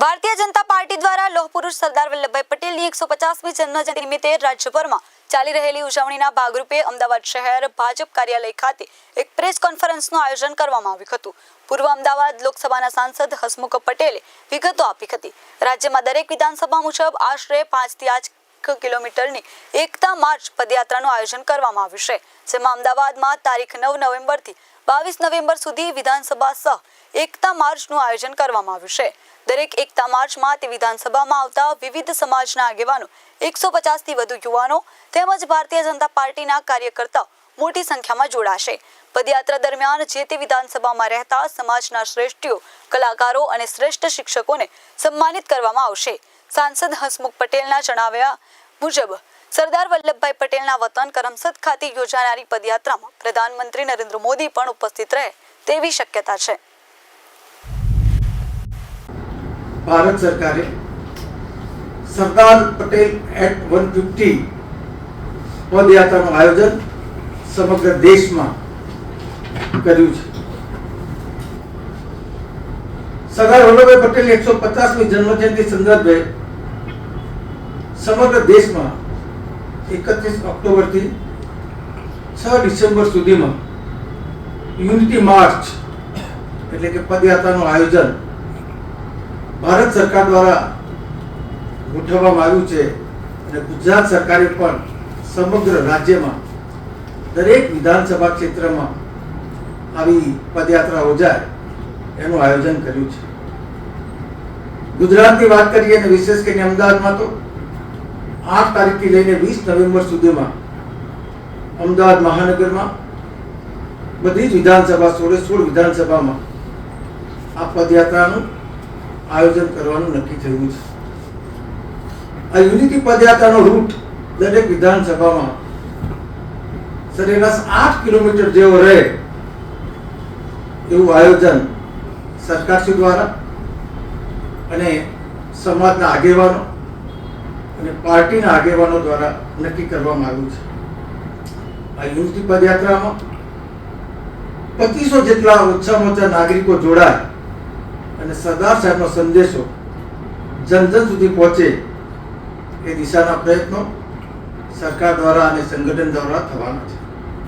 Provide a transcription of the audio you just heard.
Bharatiya Janata party દ્વારા લોહ પુરુષ સરદાર વલ્લભભાઈ પટેલની 150મી જન્મજયંતિ નિમિત્તે રાજ્યભરમાં ચાલી રહેલી ઉજવણીના ભાગરૂપે અમદાવાદ શહેર ભાજપ કાર્યાલય ખાતે એક પ્રેસ કોન્ફરન્સનું આયોજન કરવામાં આવ્યું હતું। પૂર્વ અમદાવાદ લોકસભાના સાંસદ હસમુખ પટેલે વિગતો આપી હતી। રાજ્યમાં દરેક વિધાનસભા મુજબ આશરે 5 થી 8 કિલોમીટરની એકતા માર્ચ પદયાત્રાનું આયોજન કરવામાં આવ્યું છે, જેમાં અમદાવાદમાં તારીખ 9 નવેમ્બરથી 22 નવેમ્બર સુધી વિધાનસભા સહ એકતા માર્ચનું આયોજન કરવામાં આવ્યું છે। દરેક એકતા માર્ચમાં તે વિધાનસભામાં આવતા વિવિધ સમાજના આગેવાનો 150 થી વધુ યુવાનો તેમજ ભારતીય જનતા પાર્ટીના કાર્યકર્તાઓ મોટી સંખ્યામાં જોડાશે। પદયાત્રા દરમિયાન જે તે વિધાનસભામાં રહેતા સમાજના શ્રેષ્ઠીઓ, કલાકારો અને શ્રેષ્ઠ શિક્ષકોને સન્માનિત કરવામાં આવશે। સાંસદ હસમુખ પટેલના જણાવ્યા મુજબ સરદાર વલ્લભભાઈ પટેલના વતન કરમસદ ખાતે યોજાનારી પદયાત્રામાં પ્રધાનમંત્રી નરેન્દ્ર મોદી પણ ઉપસ્થિત રહે તેવી શક્યતા છે। ભારત સરકારે સરદાર પટેલ એટ 150 પદયાત્રાનું આયોજન સમગ્ર દેશમાં કર્યું છે। સરદાર વલ્લભભાઈ પટેલની 150મી જન્મજયંતિ સંદર્ભે સમગ્ર દેશમાં 31 ઓક્ટોબરથી 6 ડિસેમ્બર સુધીમાં યુનિટી માર્ચ એટલે કે પદયાત્રાનું આયોજન ભારત સરકાર દ્વારા ગોઠવવામાં આવ્યું છે અને ગુજરાત સરકારે પણ સમગ્ર રાજ્યમાં દરેક વિધાનસભા ક્ષેત્રમાં આવી પદયાત્રા યોજાય એનું આયોજન કર્યું છે। ગુજરાતની વાત કરીએ અને વિશેષ કરીને અમદાવાદમાં તો 8 તારીખથી લઈને 20 નવેમ્બર સુધીમાં અમદાવાદ મહાનગરમાં બધી જ વિધાનસભા 16 વિધાનસભામાં આ પદયાત્રાનું આયોજન કરવાનું નક્કી થયું છે। આ યુનિટી પદયાત્રાનો રૂટ દરેક વિધાનસભામાં સરેરાશ 8 કિલોમીટર જેવો રહે એવું આયોજન સરકારશ્રી દ્વારા અને સમાજના આગેવાનો અને પાર્ટીના આગેવાનો દ્વારા નક્કી કરવામાં આવ્યું છે। આ યુનિટી પદયાત્રામાં 2500 જેટલા ઓછામાં ઓછા નાગરિકો જોડાય અને સરદાર સાહેબનો સંદેશો જન જન સુધી પહોંચે એ દિશાના પ્રયત્નો સરકાર દ્વારા અને સંગઠન દ્વારા થવાના છે।